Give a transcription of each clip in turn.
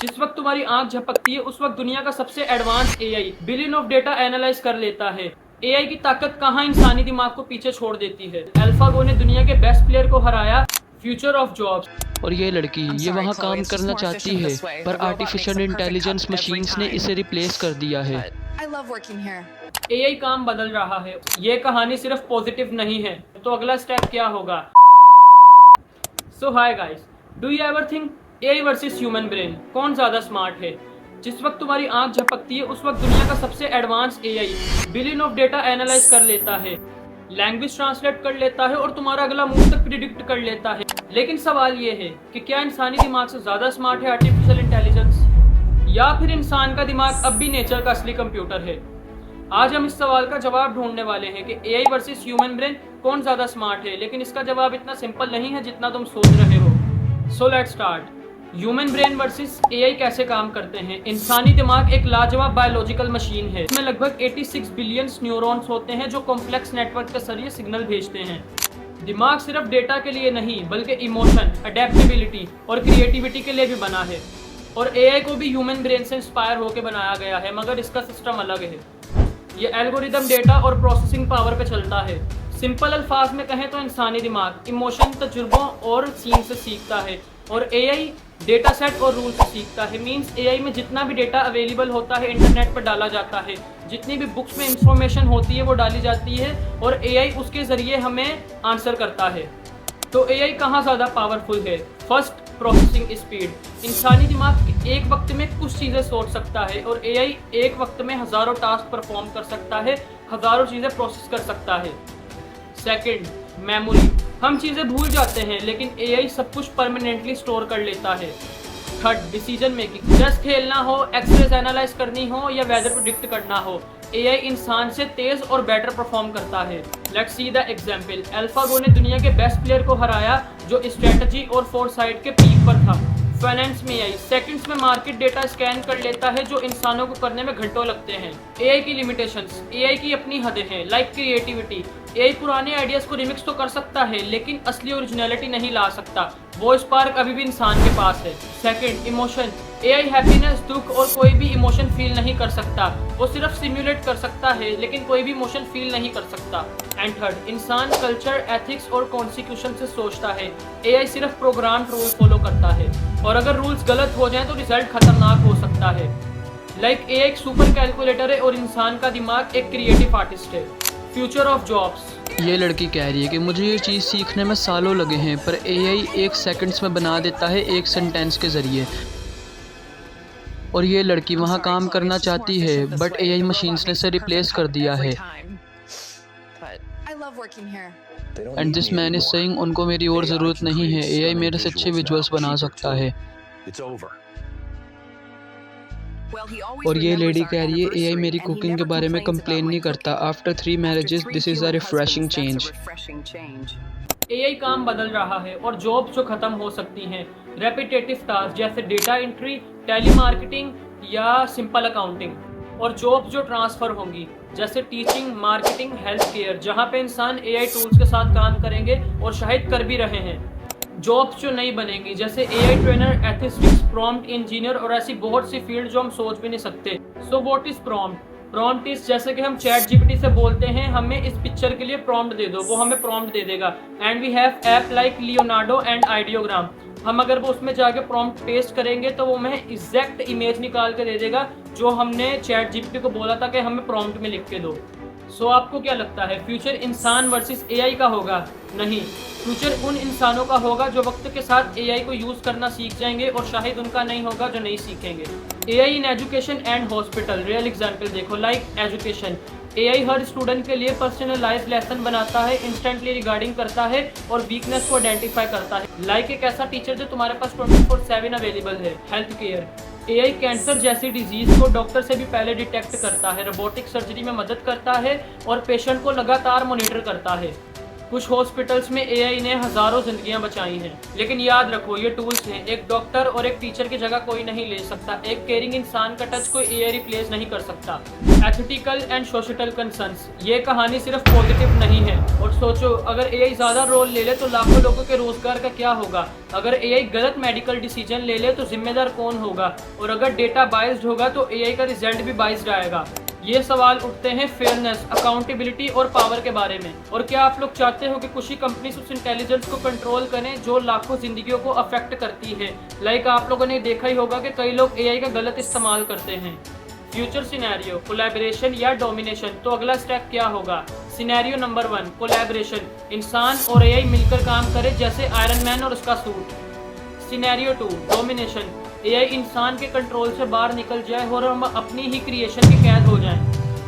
जिस वक्त तुम्हारी आंख झपकती है उस वक्त दुनिया का सबसे advance AI billion of data analyse कर लेता है। एआई की ताकत कहां इंसानी दिमाग को पीछे छोड़ देती है। अल्फागो ने दुनिया के बेस्ट प्लेयर को हराया। Future of jobs. और ये लड़की ये वहाँ काम करना चाहती है पर आर्टिफिशियल इंटेलिजेंस मशीन्स ने इसे रिप्लेस कर दिया है। एआई काम बदल रहा है। ये कहानी सिर्फ पॉजिटिव नहीं है। तो अगला स्टेप क्या होगा? So hi guys, do you ever think AI versus human brain कौन ज्यादा स्मार्ट है? जिस वक्त तुम्हारी आंख झपकती है उस वक्त दुनिया का सबसे advance AI billion of data analyse कर लेता है, लैंग्वेज ट्रांसलेट कर लेता है और तुम्हारा अगला मूव तक प्रिडिक्ट कर लेता है। लेकिन सवाल ये है कि क्या इंसानी दिमाग से ज्यादा स्मार्ट है आर्टिफिशियल इंटेलिजेंस, या फिर इंसान का दिमाग अब भी नेचर का असली कंप्यूटर है? आज हम इस सवाल का जवाब ढूंढने वाले हैं कि एआई वर्सेस ह्यूमन ब्रेन कौन ज्यादा स्मार्ट है। लेकिन इसका जवाब इतना सिंपल नहीं है जितना तुम सोच रहे हो। So let's start. Human brain versus AI कैसे काम करते हैं। इंसानी दिमाग एक लाजवाब बायोलॉजिकल मशीन है। इसमें लगभग 86 बिलियन न्यूरॉन्स होते हैं जो कॉम्प्लेक्स नेटवर्क के जरिए सिग्नल भेजते हैं। दिमाग सिर्फ डेटा के लिए नहीं बल्कि इमोशन, अडेप्टेबिलिटी और क्रिएटिविटी के लिए भी बना है। और एआई को भी ह्यूमन ब्रेन से इंस्पायर होकर बनाया गया है, मगर इसका सिस्टम अलग है। ये एल्गोरिदम डेटा और प्रोसेसिंग पावर पे चलता है। सिंपल अल्फाज में कहें तो इंसानी दिमाग इमोशन, तजुर्बों और सीन से सीखता है और एआई डेटा सेट और रूल से सीखता है। मींस एआई में जितना भी डेटा अवेलेबल होता है इंटरनेट पर डाला जाता है, जितनी भी बुक्स में इंफॉर्मेशन होती है वो डाली जाती है और एआई उसके ज़रिए हमें आंसर करता है। तो एआई कहाँ ज़्यादा पावरफुल है? First, processing speed. इंसानी दिमाग एक वक्त में कुछ चीज़ें सोच सकता है और एआई एक वक्त में हज़ारों टास्क परफॉर्म कर सकता है, हज़ारों चीज़ें प्रोसेस कर सकता है। Second, memory. हम चीज़ें भूल जाते हैं लेकिन एआई सब कुछ परमानेंटली स्टोर कर लेता है। Third, decision making. चेस खेलना हो, एक्सरेज एनालाइज करनी हो या वेदर प्रेडिक्ट करना हो, एआई इंसान से तेज और बेटर परफॉर्म करता है। Let's see the example. AlphaGo ने दुनिया के बेस्ट प्लेयर को हराया जो स्ट्रेटजी और फोरसाइट के पीक पर था। फाइनेंस में एआई सेकंड्स में मार्केट डेटा स्कैन कर लेता है जो इंसानों को करने में घंटों लगते हैं। एआई की लिमिटेशंस। एआई की अपनी हदें हैं, लाइक क्रिएटिविटी। एआई पुराने आइडियाज को रिमिक्स तो कर सकता है लेकिन असली ओरिजिनलिटी नहीं ला सकता। वो स्पार्क अभी भी इंसान के पास है। Second, emotion. एआई हैप्पीनेस, दुख और कोई भी इमोशन फील नहीं कर सकता। वो सिर्फ सिमुलेट कर सकता है लेकिन कोई भी इमोशन फील नहीं कर सकता। एंड थर्ड, इंसान कल्चर, एथिक्स और कॉन्सिक्यूशन से सोचता है। एआई सिर्फ प्रोग्राम रूल फॉलो करता है और अगर रूल्स गलत हो जाएं तो रिजल्ट खतरनाक हो सकता है। लाइक एआई एक सुपर कैलकुलेटर है और इंसान का दिमाग एक क्रिएटिव आर्टिस्ट है। Future of jobs. ये लड़की कह रही है कि मुझे ये चीज़ सीखने में सालों लगे हैं पर एआई एक सेकंड्स में बना देता है एक सेंटेंस के ज़रिए। और ये लड़की वहाँ काम करना चाहती है बट एआई मशीन्स ने इसे रिप्लेस कर दिया है। And this man is saying उनको मेरी और ज़रूरत नहीं है, एआई मेरे से अच्छे विजुअल्स बना सकता है। और ये लेडी कह रही है एआई मेरी कुकिंग के बारे में कंप्लेन नहीं करता। After 3 marriages this is a refreshing change. AI काम बदल रहा है और जॉब जो खत्म हो सकती हैं। रेपिटेटिव टास्क जैसे डेटा एंट्री, टेलीमार्केटिंग या सिंपल अकाउंटिंग, और जॉब्स जो ट्रांसफ़र होंगी जैसे टीचिंग, मार्केटिंग, हेल्थ केयर, जहाँ पे इंसान एआई टूल्स के साथ काम करेंगे और शायद कर भी रहे हैं। जॉब्स जो नहीं बनेंगी जैसे एआई ट्रेनर, एथिस्टिक्स, प्रॉम्प्ट इंजीनियर और ऐसी बहुत सी फील्ड जो हम सोच भी नहीं सकते। So what is prompt? Prompt is जैसे कि हम चैट जीपीटी से बोलते हैं हमें इस पिक्चर के लिए प्रॉम्प्ट दे दो, वो हमें प्रॉम्प्ट दे देगा। And we have app like Leonardo and Ideogram. हम अगर वो उसमें जाके प्रॉम्प्ट पेस्ट करेंगे तो वो हमें एग्जैक्ट इमेज निकाल के दे देगा जो हमने चैट जीपीटी को बोला था कि हमें प्रॉम्प्ट में लिख के दो। सो आपको क्या लगता है फ्यूचर इंसान वर्सेस एआई का होगा? नहीं, फ्यूचर उन इंसानों का होगा जो वक्त के साथ एआई को यूज़ करना सीख जाएंगे और शायद उनका नहीं होगा जो नहीं सीखेंगे। AI in education and hospital. Real example देखो, लाइक एजुकेशन। एआई हर स्टूडेंट के लिए पर्सनलाइज्ड लेसन बनाता है, इंस्टेंटली रिगार्डिंग करता है और वीकनेस को आइडेंटिफाई करता है। लाइक एक ऐसा टीचर जो तुम्हारे पास 24/7 अवेलेबल है। Health care. एआई कैंसर जैसी डिजीज़ को डॉक्टर से भी पहले डिटेक्ट करता है, रोबोटिक सर्जरी में मदद करता है और पेशेंट को लगातार मॉनिटर करता है। कुछ हॉस्पिटल्स में एआई ने हजारों जिंदगियां बचाई हैं, लेकिन याद रखो ये टूल्स हैं। एक डॉक्टर और एक टीचर की जगह कोई नहीं ले सकता। एक केयरिंग इंसान का टच कोई एआई रिप्लेस नहीं कर सकता। एथिकल एंड सोशल कंसर्न्स, ये कहानी सिर्फ पॉजिटिव नहीं है। और सोचो, अगर एआई ज्यादा रोल ले ले तो लाखों लोगों के रोजगार का क्या होगा? अगर एआई गलत मेडिकल डिसीजन ले ले तो जिम्मेदार कौन होगा? और अगर डेटा बाइस्ड होगा तो एआई का रिजल्ट भी बाइस्ड आएगा। ये सवाल उठते हैं फेयरनेस, अकाउंटेबिलिटी और पावर के बारे में। और क्या आप लोग चाहते हो कि कुछ ही कंपनीज उस इंटेलिजेंस को कंट्रोल करें जो लाखों जिंदगियों को अफेक्ट करती है? लाइक आप लोगों ने देखा ही होगा कि कई लोग एआई का गलत इस्तेमाल करते हैं। फ्यूचर सिनेरियो, कोलैबोरेशन या डोमिनेशन। तो अगला स्टेप क्या होगा? Scenario number 1, collaboration. इंसान और एआई मिलकर काम करे जैसे आयरन मैन और उसका सूट। Scenario 2, domination. एआई इंसान के कंट्रोल से बाहर निकल जाए और हम अपनी ही क्रिएशन के कैद हो जाएं।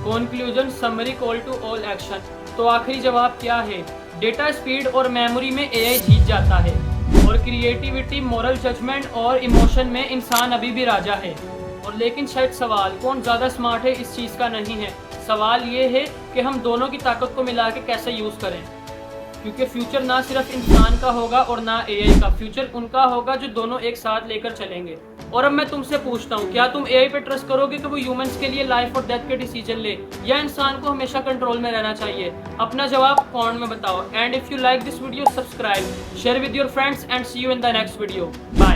Conclusion, summary, call to all action. तो आखिरी जवाब क्या है? डेटा स्पीड और मेमोरी में एआई जीत जाता है, और क्रिएटिविटी, मोरल जजमेंट और इमोशन में इंसान अभी भी राजा है। और लेकिन शायद सवाल कौन ज़्यादा स्मार्ट है इस चीज़ का नहीं है। सवाल ये है कि हम दोनों की ताकत को मिला के कैसे यूज़ करें, क्योंकि फ्यूचर ना सिर्फ इंसान का होगा और ना एआई का। फ्यूचर उनका होगा जो दोनों एक साथ लेकर चलेंगे। और अब मैं तुमसे पूछता हूँ, क्या तुम एआई पे ट्रस्ट करोगे कि वो ह्यूमंस के लिए लाइफ और डेथ के डिसीजन ले, या इंसान को हमेशा कंट्रोल में रहना चाहिए? अपना जवाब कमेंट में बताओ। And if you like this video, subscribe, share with your friends and see you in the next video. Bye.